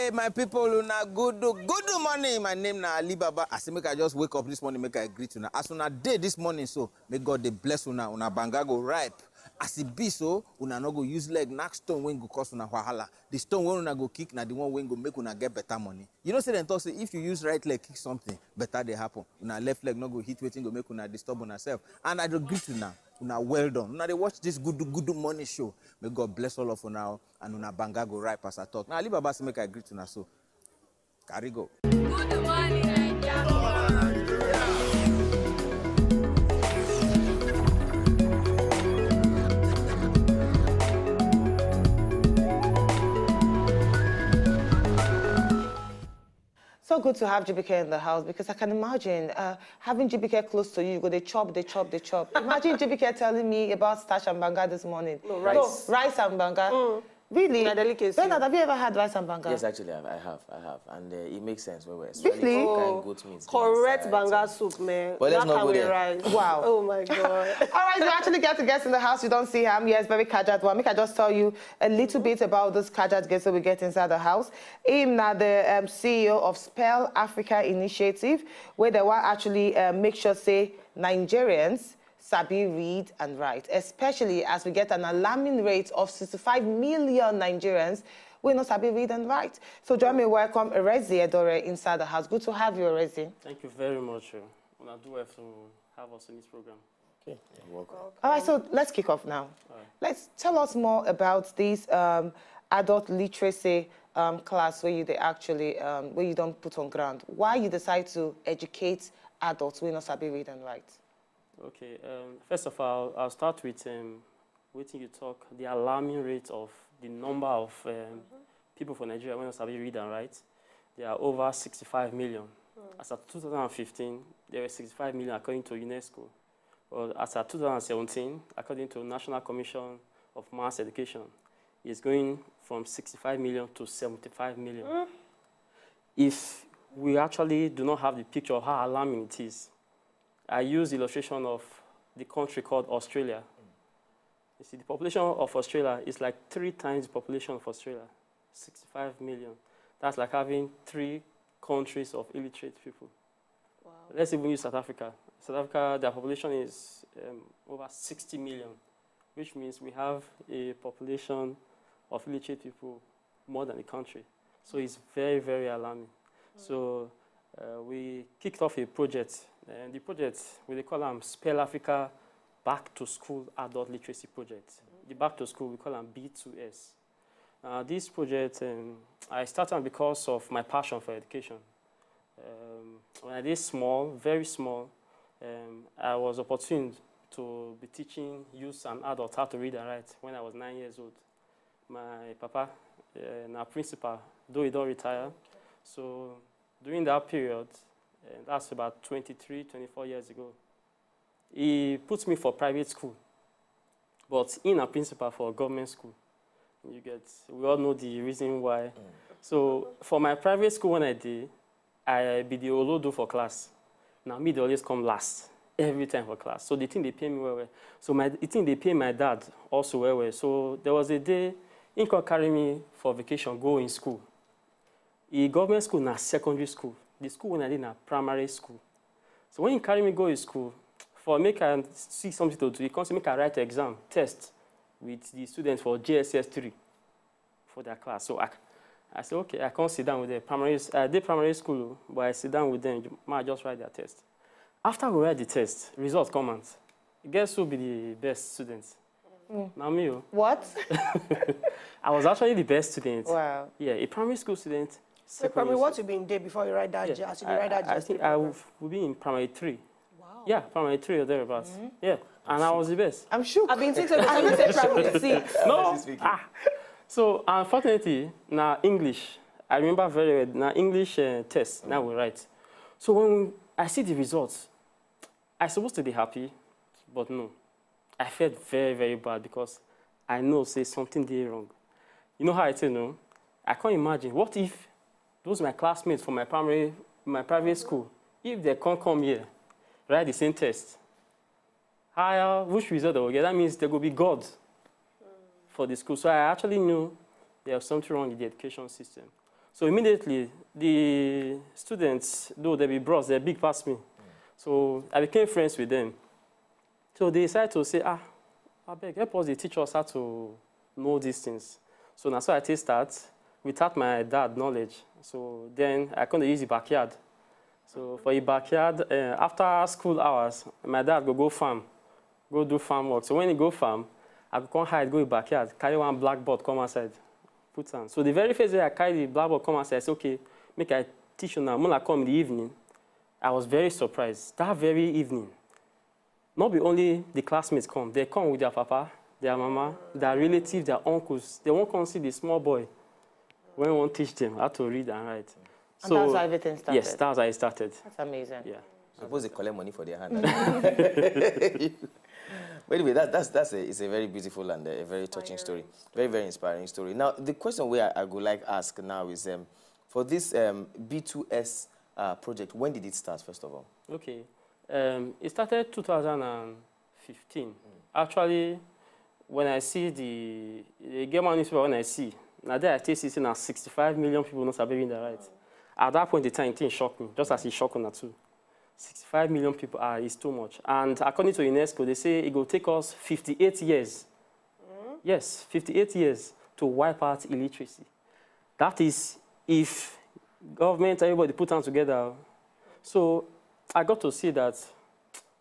Hey, my people, una good morning. My name na Ali Baba. I say make I just wake up this morning, make I greet una. As una day this morning, so may God dey bless una banga go ripe. As it be so, una no go use leg knock stone when go cause una wahala. The stone when una go kick na the one when go make una get better money. You know say them talk say if you use right leg kick something, better they happen. Una left leg no go hit wetin go make una disturb una self. And I do greet una. Una well done. Una they watch this good morning show. May God bless all of una and una banga go ripe as I talk. Now Ali Baba say make I greet una so. Carry go. Good morning, So good to have GBK in the house because I can imagine having GBK close to you, they chop. Imagine GBK telling me about starch and banga this morning. No, rice. No, rice and banga. Really? Bernard, have you ever had rice and banga? Yes, actually, I have. And it makes sense when we're really? Goat meat. Correct banga soup, man. But let's not go there. Rice. Wow. Oh, my God. All right, we actually get to guest in the house. You don't see him. Yes, very Kajat one. Make I just tell you a little bit about this Kajat guest that we get inside the house. Him now the CEO of Spell Africa Initiative, where they will actually make sure, say, Nigerians sabi read and write, especially as we get an alarming rate of 65 million Nigerians who not sabi read and write. So join me, welcome Erezi Edore inside the house. Good to have you, Erezi. Thank you very much. I do have to have us in this program. Okay. You're welcome. All right, so let's kick off now. Let's tell us more about this adult literacy class where you where you don't put on ground. Why you decide to educate adults who not sabi read and write? Okay, first of all, I'll start with waiting you talk, the alarming rate of the number of people from Nigeria when they read and write. There are over 65 million. As of 2015, there were 65 million according to UNESCO. Well, as of 2017, according to National Commission of Mass Education, it's going from 65 million to 75 million. If we actually do not have the picture of how alarming it is, I use the illustration of the country called Australia. You see, the population of Australia is like 3 times the population of Australia, 65 million. That's like having 3 countries of illiterate people. Wow. Let's even use South Africa. South Africa, their population is over 60 million, which means we have a population of illiterate people more than the country. So it's very, very alarming. So we kicked off a project. And the project, we call them Spell Africa Back to School Adult Literacy Project. The Back to School, we call them B2S. This project, I started because of my passion for education. When I did small, very small, I was opportune to be teaching youth and adults how to read and write when I was 9 years old. My papa, now principal, though he don't retire, so during that period, and that's about 23, 24 years ago, he put me for private school, but in a principal for a government school. We all know the reason why. So for my private school when I did, I be the olodo for class. Now me, they always come last, every time for class. So they think they pay me well. So the thing they pay my dad also well. So there was a day, he could carry me for vacation, go in school. In government school, na secondary school. The school when I did na primary school. So when he carry me go to school, for make I see something to do, he comes to make I write exam, test with the students for JSS 3 for their class. So I said, okay, I can't sit down with them. I did primary school, but I sit down with them, I just write their test. After we write the test, results come out. Guess who will be the best student? Now me. What? I was actually the best student. Wow. Yeah, a primary school student. So primary, what you been there before you write that? I think I will be in primary 3. Wow. Yeah, primary 3 or thereabouts. Yeah, and I was the best. I'm sure. I've been thinking about primary 6. No. So unfortunately, now English, I remember very well. Now English test, now we write. So when I see the results, I'm supposed to be happy, but no. I felt very, very bad because I know say something did wrong. You know how I say no? I can't imagine. What if those my classmates from my private school, if they can't come here, write the same test, which result they will get? That means they will be God for the school. So I actually knew there was something wrong with the education system. So immediately, the students, though they be bros, they're big past me. So I became friends with them. So they decided to say, I beg, help us, they teach us how to know these things. So that's why I take start without my dad knowledge. So then I couldn't use the backyard. So for the backyard, after school hours, my dad go farm, go do farm work. So when he go farm, I go come hide, go in the backyard, carry one blackboard, come outside, put on. So the very first day I carry the blackboard, come outside, I say, okay, make I teach you now. When I come in the evening, I was very surprised. That very evening, not be only the classmates come, they come with their papa, their mama, their relatives, their uncles. They won't come see the small boy when we won't teach them how to read and write. And So, that's how everything started? Yes, that's how it started. That's amazing. Yeah. Suppose they collect money for their hand. But anyway, it's a very beautiful and a very touching story. Very, very inspiring story. Now, the question I would like to ask now is, for this B2S project, when did it start, first of all? Okay. It started 2015. Actually, when I see the Gmns newspaper, when I see, now there I take sitting at 65 million people not reading the right. At that point in time, it shocked me, just as it shocked me too. 65 million people is too much. And according to UNESCO, they say it will take us 58 years. Yes, 58 years to wipe out illiteracy. That is if government, everybody put hands together. So I got to see that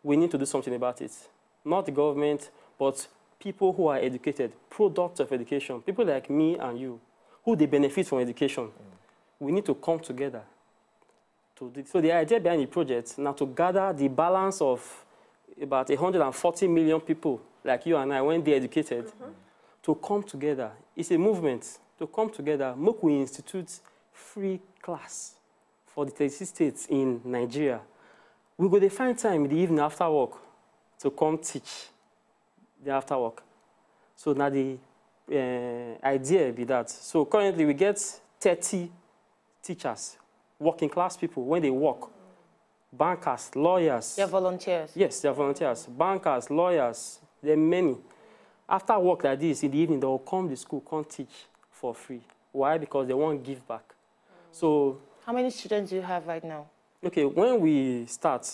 we need to do something about it. Not the government, but people who are educated, products of education, people like me and you, who they benefit from education. We need to come together. So the idea behind the project now to gather the balance of about 140 million people like you and I, when they're educated, to come together. It's a movement to come together. Make we institute free class for the 36 states in Nigeria. We go to find time in the evening after work to come teach the after work. So now the idea be that. So currently we get 30 teachers, working class people, when they work, bankers, lawyers. They're volunteers? Yes, they're volunteers. Bankers, lawyers, there are many. After work like this, in the evening, they will come to school, come teach for free. Why? Because they won't give back. So, how many students do you have right now? Okay, when we start,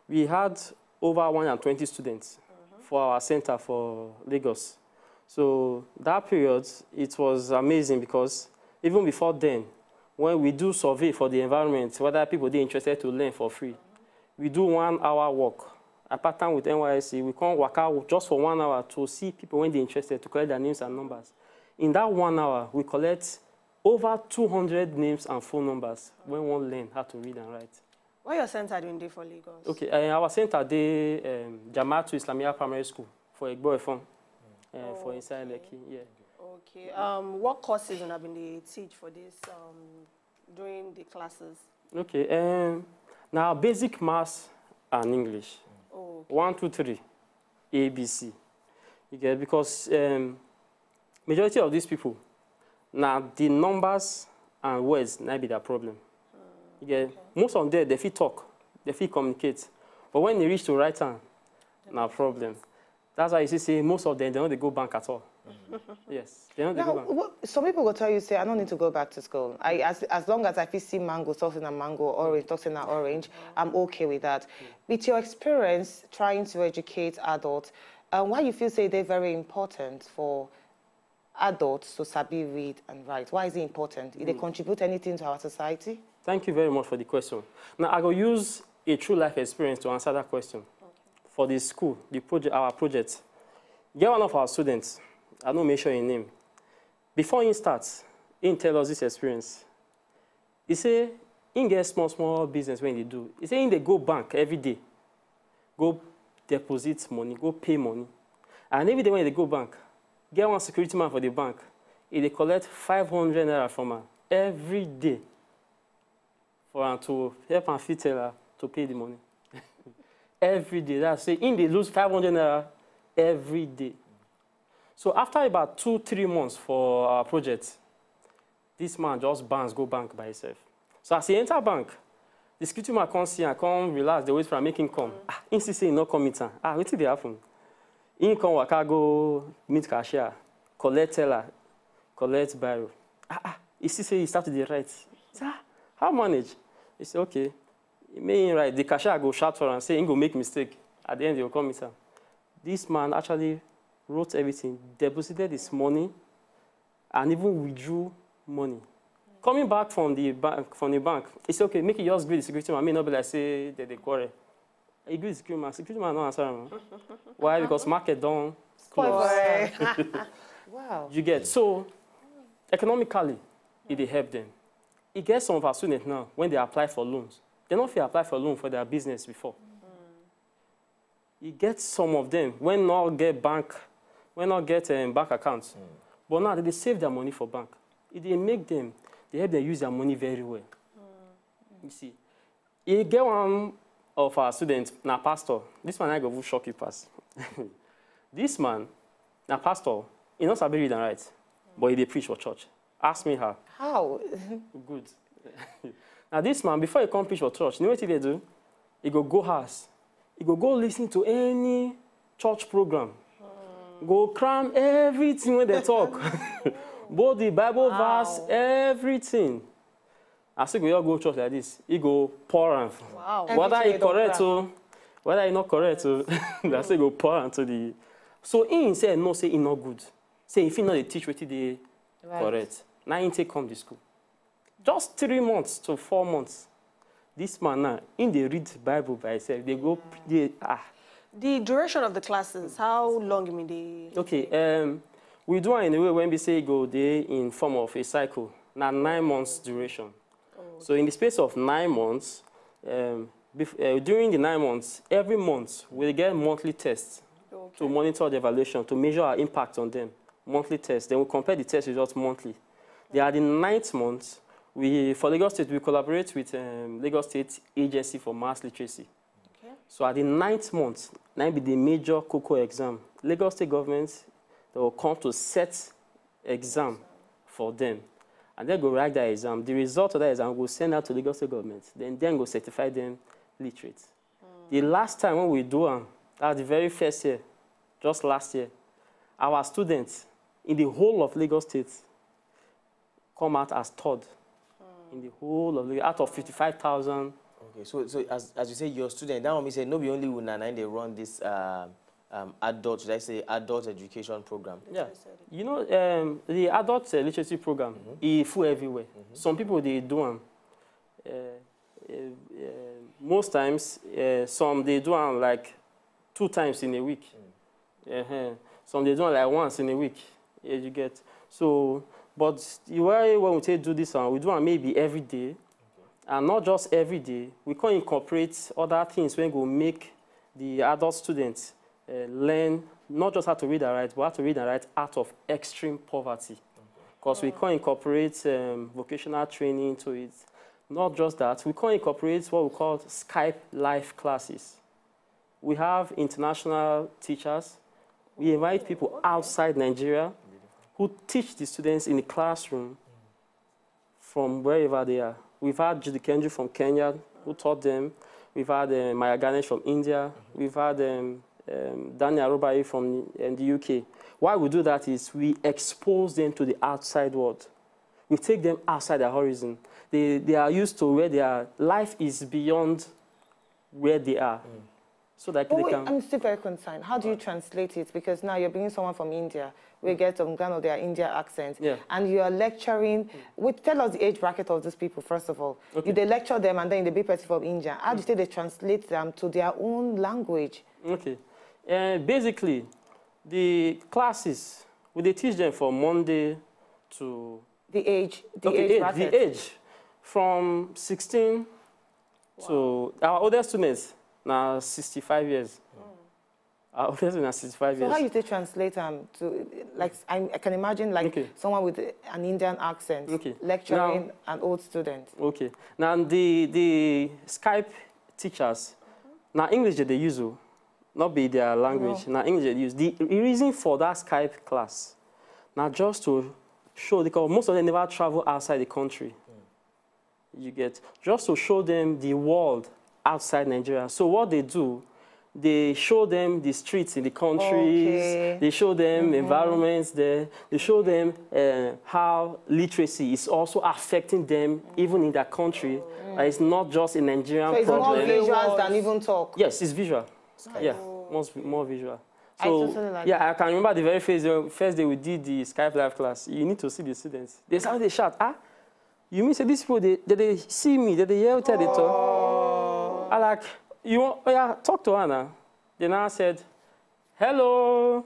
we had over 120 students for our center for Lagos. So that period, it was amazing because even before then, when we do survey for the environment, whether people are interested to learn for free, we do 1 hour walk. I partner with NYSC, we come work out just for 1 hour to see people when they're interested, to collect their names and numbers. In that 1 hour, we collect over 200 names and phone numbers when one learn how to read and write. What your center doing there for Lagos? Okay, our center dey Jama'atu Islamiyah Primary School for Egbo for inside Lekki, yeah. Okay. What courses have been they teach for this during the classes? Okay. Now basic maths and English. Oh, okay. 1, 2, 3, ABC. You get, because majority of these people, now the numbers and words might be their problem. You get, okay. Most of them, they fit talk, they fit communicate, but when they reach to write down, no problem. That's why you see most of them, they don't go bank at all. Yes, they don't go bank. Some people will tell you, say, I don't need to go back to school. As long as I feel see mango, tossing a mango, orange, tossing an orange, I'm okay with that. With your experience trying to educate adults, why you feel say they're very important for adults to sabi read and write? Why is it important? Did they contribute anything to our society? Thank you very much for the question. Now, I will use a true life experience to answer that question. Okay. For the school, the project, our project, get one of our students, I don't mention his name. Before he starts, he tell us this experience. He say, he get small business when they do. He say, they go bank every day, go deposit money, go pay money. And every day when they go bank, get one security man for the bank, they collect 500 naira from her every day for her to help and fit her to pay the money. Every day. That's say, they lose 500 naira every day. So after about 2-3 months for our project, this man just go bank by himself. So as he enter bank, the security man come see and come relax, they wait for him, make him come. He see say he not come meet him. What did happen? He come waka go meet cashier, collect teller, collect biro. He see say he start to write. Say, how manage? He said, okay. He made him right. The cashier go shout for him and say, he go make mistake. At the end, he will come with him. This man actually wrote everything, deposited his money, and even withdrew money. Coming back from the bank, he said, okay, make it just greet the security man. I may not be like, say, they quarrel. He greet the security man. Security man don't answer him. Why? Because market don't close. Wow. You get, so economically, it help them. It gets some of our students now, when they apply for loans, they don't feel apply for loan for their business before. You get some of them, when not get bank accounts, but now they save their money for bank. They help them use their money very well. You see, you get one of our students, now pastor, this man I go shock you pass. This man, now pastor, he not sabi read and write, but he dey preach for church. Ask me how. How? Good. Now this man, before he come preach for church, you know what he do? He go house. He go listen to any church program. Go cram everything when they talk. Both the Bible verse, everything. I say go church like this. He go pour on. Wow. Whether he correct or whether he not correct, I say go pour into the. So he say no, say he not good. Say if he not they teach what they correct. Now he take come to school. Just 3 months to 4 months. This man now, in they read the Bible by itself, they go, The duration of the classes, how long you mean they? Okay, we do it in a way when we say go there in form of a cycle. Now 9 months duration. Oh, okay. So in the space of 9 months, during the 9 months, every month we get monthly tests to monitor the evaluation, to measure our impact on them. Monthly tests. Then we compare the test results monthly. They are the 9th month. For Lagos State, we collaborate with Lagos State Agency for Mass Literacy. Okay. So at the 9th month, now be the major COCO exam. Lagos State government, they will come to set exam for them. And they go write that exam. The result of that exam will send out to Lagos State government. Then go certify them literate. The last time when we do them, that was the very first year, just last year, our students in the whole of Lagos State come out as third. In the whole of the out of 55,000. Okay, so as you say, your student, that one means say no be only Unana they run this adult, should I say adult education program? Yeah, you know the adult literacy program is full everywhere. Some people they do them. Most times, some they do them like 2 times in a week. Some they do them like once in a week. Yeah, you get so. But the way when we do this one, we do it maybe every day. And not just every day. We can incorporate other things when we make the adult students learn not just how to read and write, but how to read and write out of extreme poverty. Because we can incorporate vocational training to it. Not just that, we can incorporate what we call Skype live classes. We have international teachers. We invite people outside Nigeria who teach the students in the classroom from wherever they are. We've had Judy Kenju from Kenya who taught them. We've had Maya Ganesh from India. We've had Daniel Robai from the UK. Why we do that is we expose them to the outside world. We take them outside their horizon. They are used to where they are. Life is beyond where they are. So that they can... I'm still very concerned. How do you translate it? Because now you're bringing someone from India. We get some kind of their India accent. Yeah. And you are lecturing. Tell us the age bracket of these people, first of all. Okay. They lecture them and then they be person from India. How do you say they translate them to their own language? Okay. Basically, the classes, they teach them from Monday to... The age bracket? The age. From 16 to... Our oldest students, now 65 years. Our oldest students are 65 years. So how you say translate them to... Like, I can imagine like someone with an Indian accent lecturing now, an old student. Okay. Now, the Skype teachers, now English they use, not be their language. Now English they use. The reason for that Skype class, now just to show, because most of them never travel outside the country. You get, just to show them the world outside Nigeria. So what they do, they show them the streets in the countries, they show them environments there, they show them how literacy is also affecting them even in their country. It's not just a Nigerian problem. So it's more visuals than even talk? Yes, it's visual. Yeah, more visual. So, I totally like I can remember the very first day we did the Skype Live class. You need to see the students. They started to shout, you mean say these people, they see me, they yell, they talk? I like, talk to her now. They now said, hello.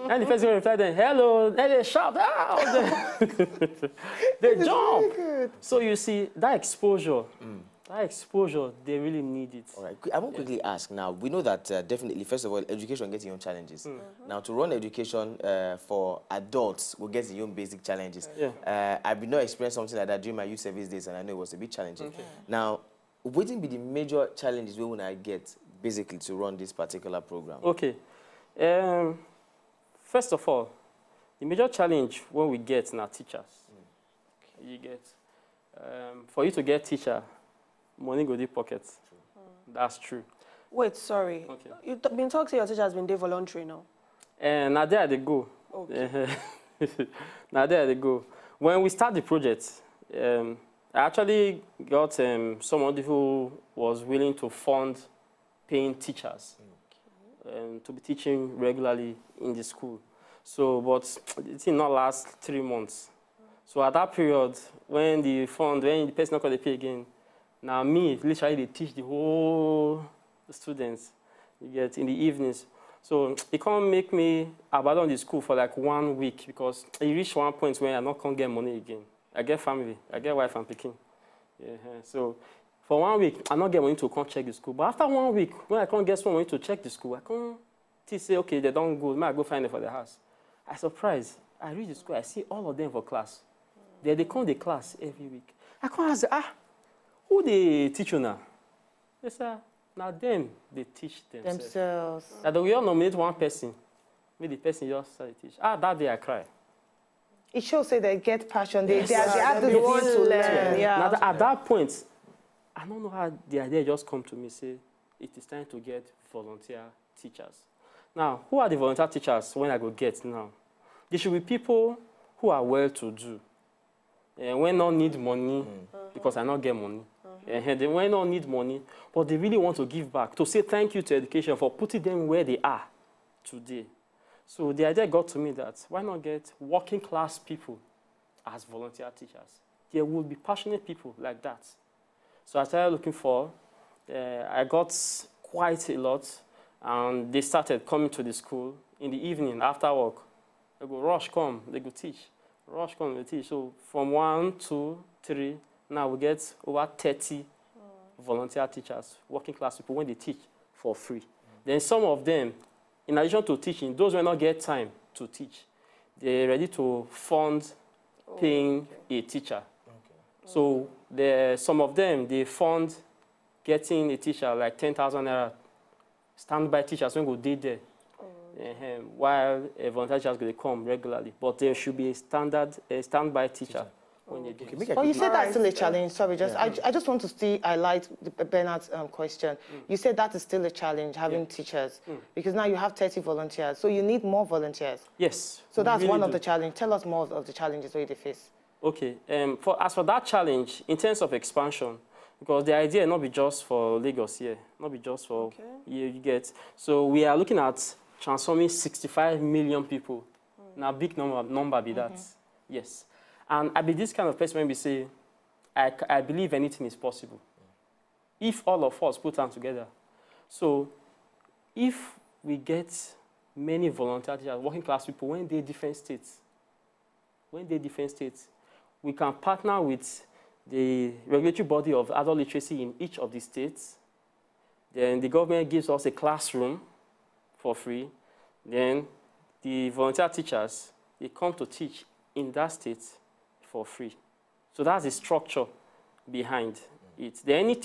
And the first one replied then, hello. And they shout, they jump. So you see, that exposure, they really need it. All right. I want to quickly ask now. We know that definitely, first of all, education gets its own challenges. Now, to run education for adults will get its own basic challenges. I did not experience something like that during my youth service days, and I know it was a bit challenging. Now, what will be the major challenges we will get, basically, to run this particular program? Okay. First of all, the major challenge when we get now teachers, you get, for you to get teacher, money go deep pockets. That's true. Wait, sorry. Okay. You've been talking to your teacher has been there voluntary now? Now there they go. Okay. Now there they go. When we start the project, I actually got someone who was willing to fund paying teachers to be teaching regularly in the school. So, but it did not last 3 months. So at that period, when the person not going to pay again, now me, literally they teach the whole students, you get, in the evenings. So it can't make me abandon the school for like 1 week because it reached one point where I not can't get money again. I get family, I get wife and picking. So for 1 week, I not get money to come check the school. But after 1 week, when I can't get some money to check the school, I can't say, okay, they don't go, I go find them for the house. I surprised. I reach the school, I see all of them for class. They come to class every week. I can't ask, who they teach you now? They say, now them, they teach themselves. Now we all nominate one person. Maybe the person just start to teach. That day I cry. It shows that they get passion. They have the will to learn. Now at that point, I don't know how the idea just come to me, say, it is time to get volunteer teachers. Now, who are the volunteer teachers when I go get now? They should be people who are well-to-do. And when not need money, because I not get money. And they when not need money, but they really want to give back, to say thank you to education for putting them where they are today. So the idea got to me that why not get working class people as volunteer teachers? There will be passionate people like that. So I started looking for, I got quite a lot, and they started coming to the school in the evening after work. They go, rush, come, they go teach. Rush, come, they teach. So from 1, 2, 3, now we get over 30 volunteer teachers, working class people, when they teach for free. Then some of them, in addition to teaching, those who will not get time to teach, they're ready to fund paying a teacher. So some of them, they fund getting a teacher like 10,000 naira, standby teachers when go did there. While volunteer teachers going to come regularly, but there should be a standby teacher. When they do. But you said that's still a challenge. Sorry, I just want to highlight Bernard's question. You said that is still a challenge, having teachers, because now you have 30 volunteers, so you need more volunteers. Yes. So that's really one of the challenges. Tell us more of the challenges that you face. Okay. As for that challenge, in terms of expansion, because the idea not be just for Lagos here, not be just for you get. So we are looking at transforming 65 million people. Now, big number be that. Yes. And I be this kind of person when we say, I believe anything is possible. If all of us put them together. So if we get many volunteer teachers, working class people, when they're different states, we can partner with the regulatory body of adult literacy in each of the states. Then the government gives us a classroom for free. Then the volunteer teachers, they come to teach in that state for free. So that's the structure behind it. Then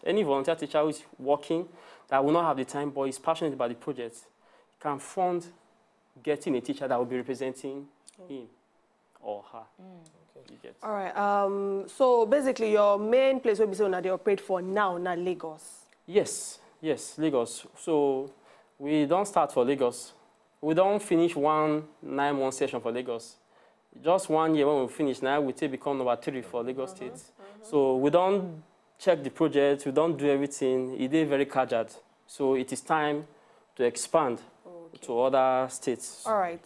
any volunteer teacher who is working that will not have the time but is passionate about the project can fund getting a teacher that will be representing him or her. All right. So basically, your main place where we say they operate for now, not Lagos. Yes. Yes, Lagos. So we don't start for Lagos. We don't finish 1 9-month session for Lagos. Just 1 year when we finish, now we take become number 3 for Lagos State. So we don't check the project, we don't do everything. It is very casual. So it is time to expand to other states. All right.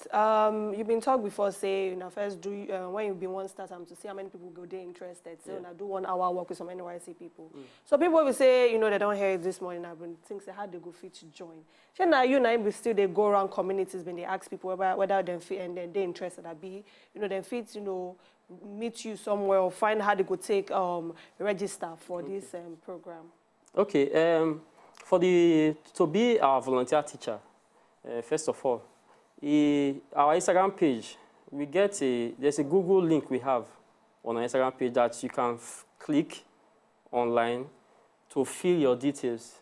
You've been talking before, say, first do when you've been one start to see how many people go there interested. So I do 1 hour work with some NYC people. So people will say, they don't hear it this morning. I've been thinking, how they go fit to join. So now still they go around communities when they ask people whether they fit and then they're interested. Then fit, meet you somewhere or find how they could take register for this program. Okay. To be our volunteer teacher. First of all, our Instagram page, there's a Google link we have on our Instagram page that you can click online to fill your details.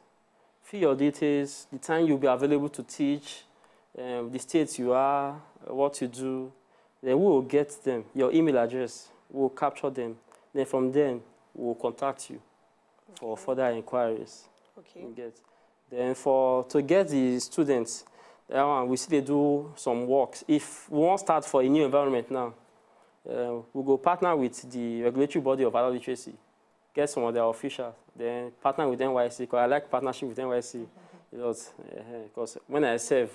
Fill your details, the time you'll be available to teach, the states you are, what you do. Then we will get them, your email address, we'll capture them. Then from them, we'll contact you for further inquiries. Okay. Then to get the students, we see they do some works. If we want to start for a new environment now, we'll go partner with the regulatory body of adult literacy, get some of their officials, then partner with NYC, because I like partnership with NYC. Because when I serve,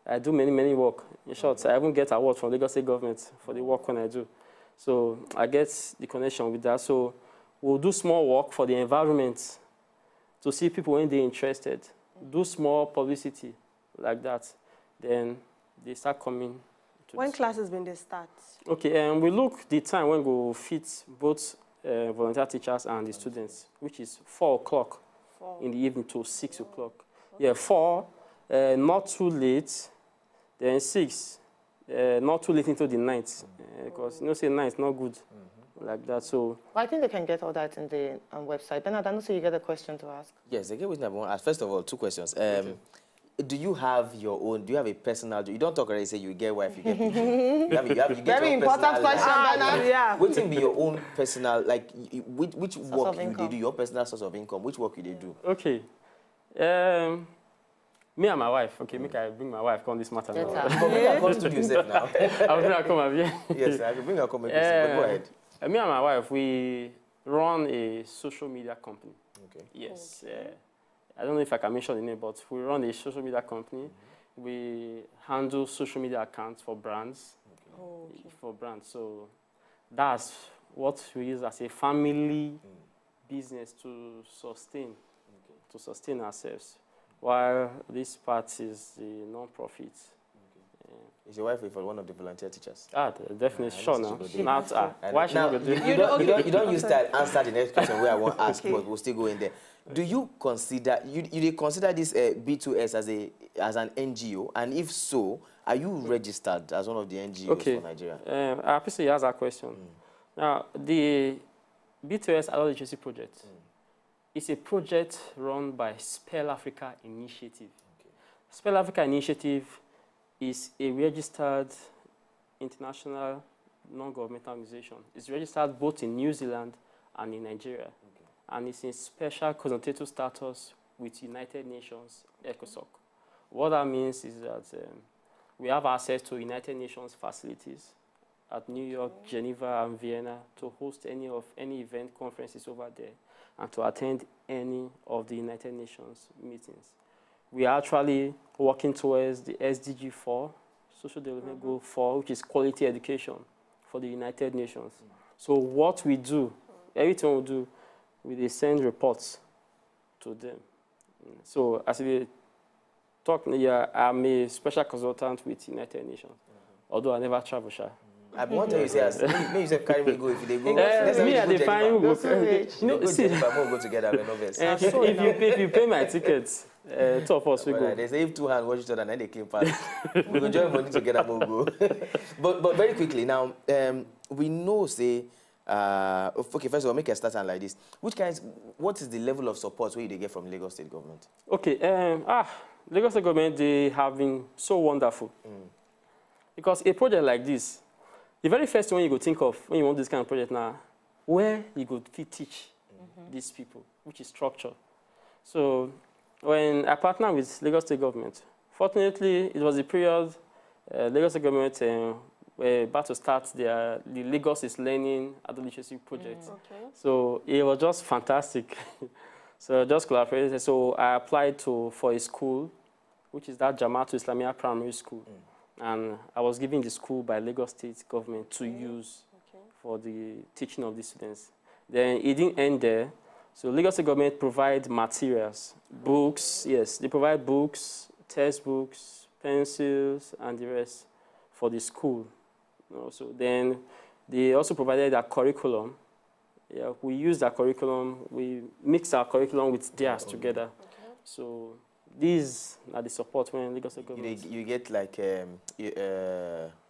I do many work. In short, I even get awards from Lagos State government for the work when I do. So I get the connection with that. So we'll do small work for the environment to see people when they're interested. Do small publicity like that. Then they start coming. When classes when they start? Okay, we look the time when we fit both volunteer teachers and the students, which is 4 o'clock in the evening to 6 o'clock. Yeah, 4, not too late. Then 6, not too late into the night, because say night not good like that. So well, I think they can get all that in the website. Bernard, I know so you get a question to ask. Yes, I get what I want to ask. First of all, 2 questions. Do you have your own? Do you have a personal? You don't talk already. Say you get wife, you get children. You get very important question, Bernard. Yeah. What will be your own personal? Like which work you do? Your personal source of income. Which work you do? Okay. Me and my wife. Okay, make I bring my wife come this matter now. Come to yourself now. I'll bring her come up here. Yes, I can bring her come up here. But go ahead. Me and my wife, we run a social media company. Okay. Yes. I don't know if I can mention the name, but we run a social media company. We handle social media accounts for brands. Okay. For brands. So that's what we use as a family business to sustain ourselves. While this part is the non-profit. Is your wife for one of the volunteer teachers? Definitely, sure now. Why should now, you don't use that answer the next question where I want to ask, but we'll still go in there. Do you consider you consider this B2S as an NGO, and if so, are you registered as one of the NGOs for Nigeria? I appreciate you asked that question. Now, the B2S Adult Literacy Project is a project run by Spell Africa Initiative. Spell Africa Initiative is a registered international non-governmental organization. It's registered both in New Zealand and in Nigeria. And it's in special consultative status with United Nations ECOSOC. What that means is that we have access to United Nations facilities at New York, Geneva, and Vienna to host any event conferences over there and to attend any of the United Nations meetings. We are actually working towards the SDG 4, Social Development Goal 4, which is quality education for the United Nations. So what we do, everything we do, we send reports to them. So as we talk, I'm a special consultant with United Nations, although I never travel. I want to say, maybe you say carry me go if they go. Me and the fine will go. See, if I won't go together, we're not if you pay my tickets, two of us will go. They say if 2 hands watch each other and then they came past. We will join money together, we'll go. But very quickly now, we know say. Okay, first of all, make a start like this. What is the level of support where they get from Lagos State government? Okay, Lagos State government, they have been so wonderful. Because a project like this, the very first thing you go think of when you want this kind of project now, where you go teach these people, which is structure. So When I partnered with Lagos State government, fortunately, it was a period Lagos State government were about to start the Lagos is Learning Adult Literacy project. Okay. So it was just fantastic. So just collaborated. So I applied for a school, which is that Jama'atu Islamiyah Primary School. And I was given the school by Lagos State government to use for the teaching of the students. Then it didn't end there. So Lagos State government provide materials, books, yes, they provide books, textbooks, pencils, and the rest for the school. So then they also provided a curriculum. Yeah, we used that curriculum, we mixed our curriculum with theirs together. So these are the support when Lagos State government. You get like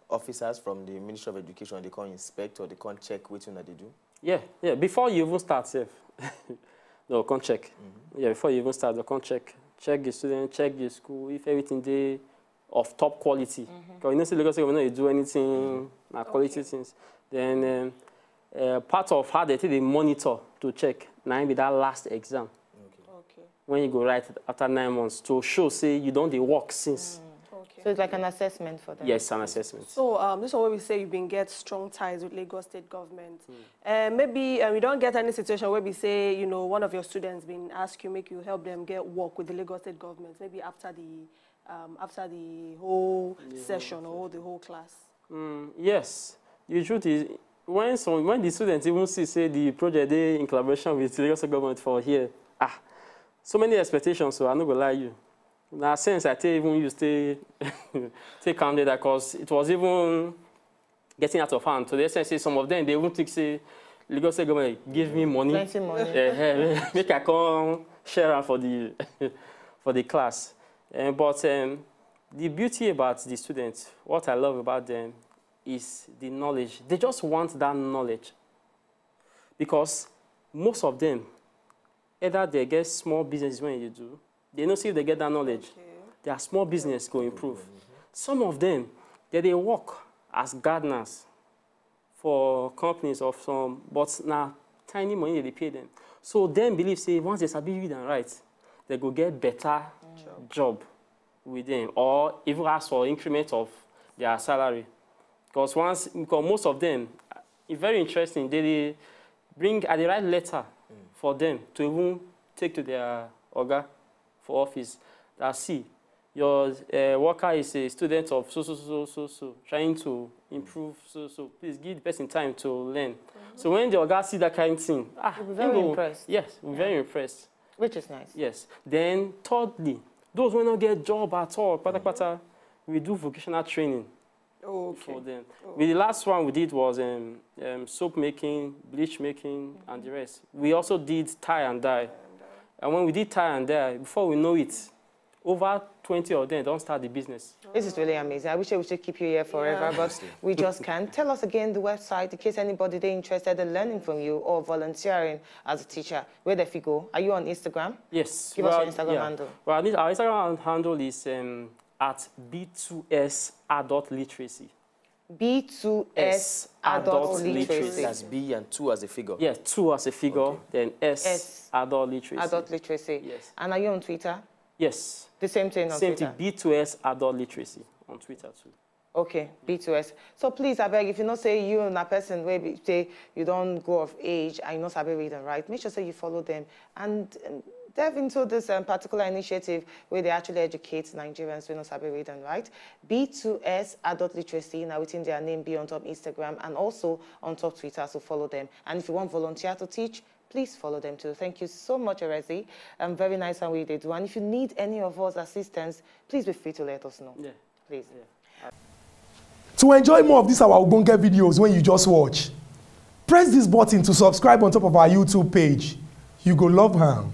officers from the Ministry of Education, they can inspect or they can check which one that they do? Yeah, before you even start, no, can check. Yeah, before you even start, they can check the student, check the school, if everything they of top quality. Because you know, Lagos State government, you do anything, quality things. Then part of how they monitor to check, now be that last exam. When you go right after 9 months to show, say, you don't work since. So it's like an assessment for them? Yes, an assessment. So this is why we say you've been get strong ties with Lagos State government. Maybe we don't get any situation where we say, you know, one of your students been asked you, make you help them get work with the Lagos State government, maybe after the whole session or the whole class. Yes. The truth is, when the students even say the project they in collaboration with the Lagos State government for here, so many expectations, so I'm not going to lie you. Now, since I even used to take calm data because it was even getting out of hand. To the extent, say some of them, they won't think, say, Lagos State government give me money. Plenty money. Make I come share for the class. But the beauty about the students, what I love about them is the knowledge. They just want that knowledge. Because most of them, either they get small business when you do, they know see if they get that knowledge, their small business go improve. Some of them, they work as gardeners for companies of some, but now tiny money they pay them. So them believe, say, once they sabi read and write, they go get better job with them, or even ask for increment of their salary. Because most of them, it's very interesting, they write letter for them to even take to their oga for office that see your worker is a student of so trying to improve so please give the person time to learn. So when the oga see that kind of thing, we're very impressed. Yes, we're very impressed. Which is nice. Yes. Then thirdly, those who don't get job at all, we do vocational training. For them. With the last one we did was soap making, bleach making, and the rest. We also did tie and dye. And when we did tie and dye, before we know it, over 20 of them don't start the business. This is really amazing. I wish we should keep you here forever, but we just can't. Tell us again the website in case anybody is interested in learning from you or volunteering as a teacher. Where they go? Are you on Instagram? Yes. Give us your Instagram handle. Well, our Instagram handle is at B2S Adult Literacy. B2S Adult Literacy. That's B and 2 as a figure. Yeah, 2 as a figure, then S Adult Literacy. Adult Literacy. Yes. And are you on Twitter? Yes. The same thing on Twitter? Same thing, B2S Adult Literacy on Twitter too. Okay, B2S. So please, I beg, if you not say you and a person where say you don't go of age and you not sabi read and write, make sure say you follow them and delve into this particular initiative where they actually educate Nigerians who know sabi read and write. B2S Adult Literacy, now within their name, be on top Instagram and also on top Twitter, so follow them. And if you want volunteer to teach, please follow them too. Thank you so much, Erezi. Very nice and we did. And if you need any of us assistance, please be free to let us know. Yeah. Please. Yeah. To enjoy more of these our Ogbonge videos when you just watch, press this button to subscribe on top of our YouTube page. You go love am.